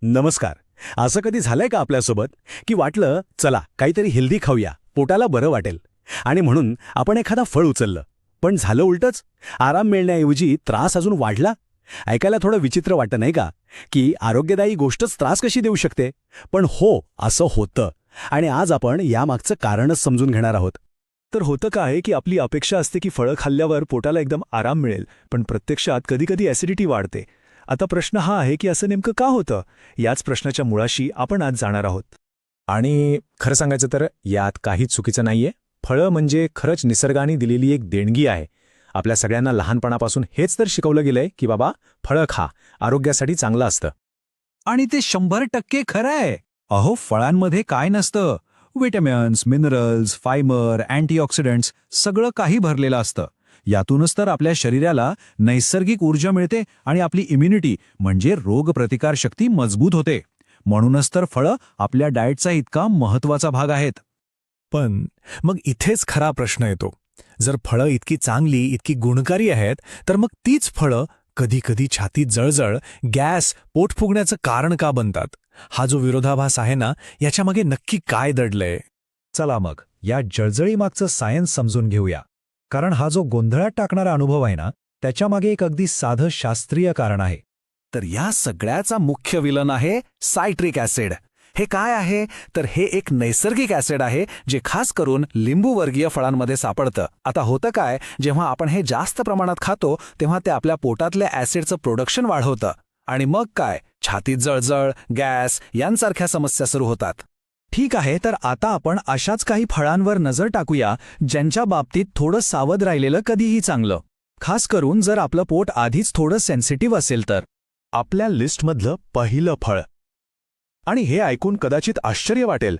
नमस्कार. असं कधी झालंय का आपल्यासोबत की वाटलं चला काहीतरी हेल्दी खाऊया, पोटाला बरं वाटेल, आणि म्हणून आपण एखादा फळ उचललं, पण झालं उलटंच. आराम मिळण्याऐवजी त्रास अजून वाढला. ऐकायला थोडं विचित्र वाटतं नाही का, की आरोग्यदायी गोष्टच त्रास कशी देऊ शकते. पण हो, असं होतं. आणि आज आपण यामागचं कारणच समजून घेणार आहोत. तर होतं काय की आपली अपेक्षा असते की फळं खाल्ल्यावर पोटाला एकदम आराम मिळेल, पण प्रत्यक्षात कधीकधी ॲसिडिटी वाढते. आता प्रश्न हा आहे की असं नेमकं का होतं? याच प्रश्नाच्या मुळाशी आपण आज जाणार आहोत. आणि खरं सांगायचं तर यात काहीच चुकीचं नाहीये. फळं म्हणजे खरंच निसर्गाने दिलेली एक देणगी आहे. आपल्या सगळ्यांना लहानपणापासून हेच तर शिकवलं गेलंय की बाबा फळं खा, आरोग्यासाठी चांगलं असतं. आणि ते 100% खरं आहे. अहो, फळांमध्ये काय नसतं? विटॅमिन्स, मिनरल्स, फायबर, अँटीऑक्सिडंट्स सगळं काही भरलेलं असतं. यातूनच तर आपल्या शरीराला नैसर्गिक ऊर्जा मिळते आणि आपली इम्युनिटी म्हणजे रोगप्रतिकारशक्ती मजबूत होते. म्हणूनच तर फळं आपल्या डाएटचा इतका महत्त्वाचा भाग आहेत. पण मग इथेच खरा प्रश्न येतो. जर फळं इतकी चांगली, इतकी गुणकारी आहेत, तर मग तीच फळं कधीकधी छातीत जळजळ, गॅस, पोट फुगण्याचं कारण का बनतात? हा जो विरोधाभास आहे ना, याच्यामागे नक्की काय दडलंय? चला मग या जळजळीमागचं सायन्स समजून घेऊया. कारण हा जो गोंधळात टाकणारा अनुभव आहे ना, त्याच्यामागे एक अगदी साधं शास्त्रीय कारण आहे. तर या सगळ्याचा मुख्य विलन आहे सायट्रिक ॲसिड. हे काय आहे? तर हे एक नैसर्गिक ॲसिड आहे जे खास करून लिंबूवर्गीय फळांमध्ये सापडतं. आता होतं काय, जेव्हा आपण हे जास्त प्रमाणात खातो तेव्हा ते आपल्या पोटातल्या ॲसिडचं प्रोडक्शन वाढवतं. आणि मग काय, छातीत जळजळ, गॅस यांसारख्या समस्या सुरू होतात. ठीक आहे, तर आता आपण अशाच काही फळांवर नजर टाकूया ज्यांच्या बाबतीत थोडं सावध राहिलेलं कधीही चांगलं. खास करून जर आपलं पोट आधीच थोडं सेन्सिटिव्ह असेल तर. आपल्या लिस्टमधलं पहिलं फळ, आणि हे ऐकून कदाचित आश्चर्य वाटेल,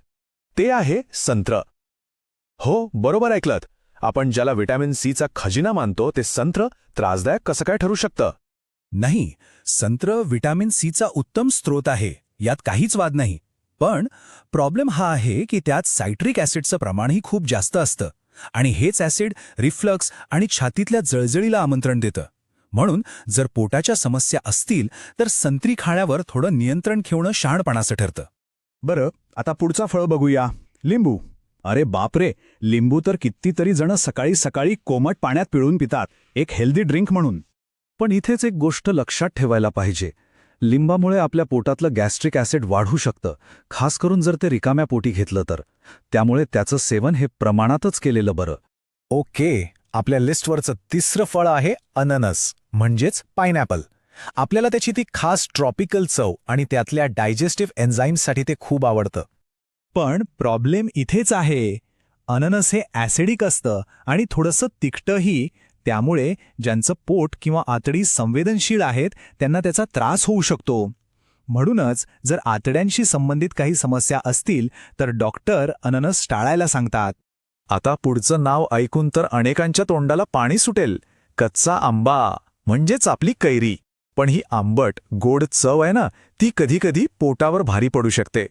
ते आहे संत्र. हो, बरोबर ऐकलत. आपण ज्याला व्हिटॅमिन सीचा खजिना मानतो ते संत्र त्रासदायक कसं काय ठरू शकतं? नाही, संत्र व्हिटॅमिन सीचा उत्तम स्रोत आहे, यात काहीच वाद नाही. पण प्रॉब्लेम हा आहे की त्यात सायट्रिक ॲसिडचं प्रमाणही खूप जास्त असतं, आणि हेच ॲसिड रिफ्लक्स आणि छातीतल्या जळजळीला आमंत्रण देतं. म्हणून जर पोटाच्या समस्या असतील तर संत्री खाण्यावर थोडं नियंत्रण ठेवणं शहाणपणाचं ठरतं. बरं, आता पुढचा फळ बघूया, लिंबू. अरे बापरे, लिंबू तर कितीतरी जण सकाळी सकाळी कोमट पाण्यात पिळून पितात, एक हेल्दी ड्रिंक म्हणून. पण इथेच एक गोष्ट लक्षात ठेवायला पाहिजे. लिंबामुळे आपल्या पोटातलं गॅस्ट्रिक ॲसिड वाढू शकतं, खास करून जर ते रिकाम्या पोटी घेतलं तर. त्यामुळे त्याचं सेवन हे प्रमाणातच केलेलं बरं. ओके, आपल्या लिस्टवरचं तिसरं फळ आहे अननस, म्हणजेच पायनॅपल. आपल्याला त्याची ती खास ट्रॉपिकल चव आणि त्यातल्या डायजेस्टिव्ह एन्झाईम्ससाठी ते खूप आवडतं. पण प्रॉब्लेम इथेच आहे. अननस हे ॲसिडिक असतं आणि थोडंसं तिखटही. त्यामुळे ज्यांचं पोट किंवा आतडी संवेदनशील आहेत त्यांना त्याचा त्रास होऊ शकतो. म्हणूनच जर आतड्यांशी संबंधित काही समस्या असतील तर डॉक्टर अननस टाळायला सांगतात. आता पुढचं नाव ऐकून तर अनेकांच्या तोंडाला पाणी सुटेल, कच्चा आंबा, म्हणजेच आपली कैरी. पण ही आंबट, गोड चव आहे ना, ती कधीकधी पोटावर भारी पडू शकते.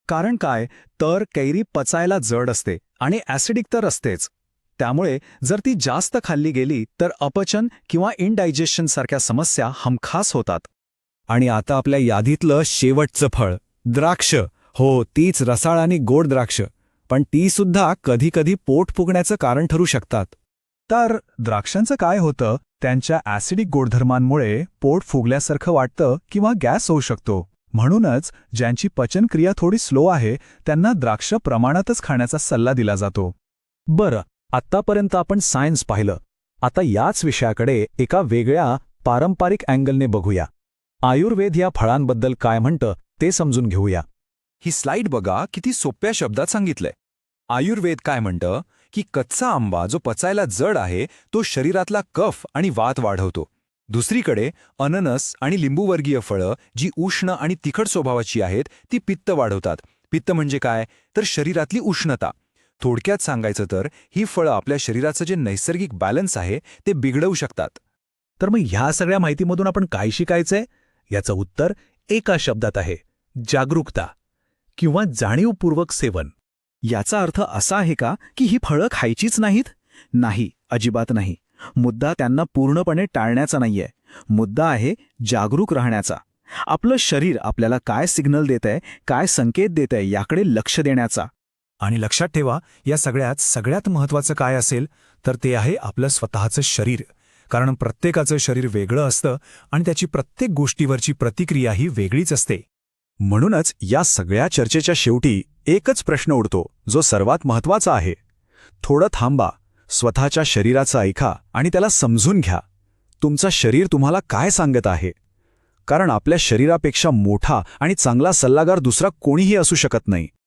कारण काय, तर कैरी पचायला जड असते आणि ॲसिडिक तर असतेच. त्यामुळे जर ती जास्त खाल्ली गेली तर अपचन किंवा इनडायजेशन सारख्या समस्या हमखास होतात. आणि आता आपल्या यादीतलं शेवटचं फळ, द्राक्ष. हो, तीच रसाळ आणि गोड द्राक्ष. पण ती सुद्धा कधीकधी पोट फुगण्याचं कारण ठरू शकतात. तर द्राक्षांचं काय होतं, त्यांच्या ॲसिडिक गुणधर्मांमुळे पोट फुगल्यासारखं वाटतं किंवा गॅस होऊ शकतो. म्हणूनच ज्यांची पचनक्रिया थोडी स्लो आहे त्यांना द्राक्ष प्रमाणातच खाण्याचा सल्ला दिला जातो. बरं, आत्तापर्यंत आपण सायन्स पाहिलं. आता याच विषयाकडे एका वेगळ्या पारंपरिक अँगलने बघूया. आयुर्वेद या फळांबद्दल काय म्हणतं ते समजून घेऊया. ही स्लाइड बघा, किती सोप्या शब्दात सांगितलंय. आयुर्वेद काय म्हणतं की कच्चा आंबा जो पचायला जड आहे तो शरीरातला कफ आणि वात वाढवतो. दुसरीकडे अननस आणि लिंबूवर्गीय फळं जी उष्ण आणि तिखट स्वभावाची आहेत ती पित्त वाढवतात. पित्त म्हणजे काय, तर शरीरातली उष्णता. थोडक्यात सांगायचं तर ही फळं आपल्या शरीराचं जे नैसर्गिक बॅलन्स आहे ते बिघडवू शकतात. तर मग ह्या सगळ्या माहितीमधून आपण काय शिकायचंय? याचं उत्तर एका शब्दात आहे, जागरूकता किंवा जाणीवपूर्वक सेवन. याचा अर्थ असा आहे का की ही फळं खायचीच नाहीत? नाही, अजिबात नाही. मुद्दा त्यांना पूर्णपणे टाळण्याचा नाहीये. मुद्दा आहे जागरूक राहण्याचा. आपलं शरीर आपल्याला काय सिग्नल देतंय, काय संकेत देतंय याकडे लक्ष देण्याचा. आणि लक्षात ठेवा, या सगळ्यात महत्त्वाचं काय असेल तर ते आहे आपलं स्वतःचं शरीर. कारण प्रत्येकाचं शरीर वेगळं असतं आणि त्याची प्रत्येक गोष्टीवरची प्रतिक्रियाही वेगळीच असते. म्हणूनच या सगळ्या चर्चेच्या शेवटी एकच प्रश्न उडतो, जो सर्वात महत्त्वाचा आहे. थोडं थांबा, स्वतःच्या शरीराचं ऐका आणि त्याला समजून घ्या. तुमचं शरीर तुम्हाला काय सांगत आहे? कारण आपल्या शरीरापेक्षा मोठा आणि चांगला सल्लागार दुसरा कोणीही असू शकत नाही.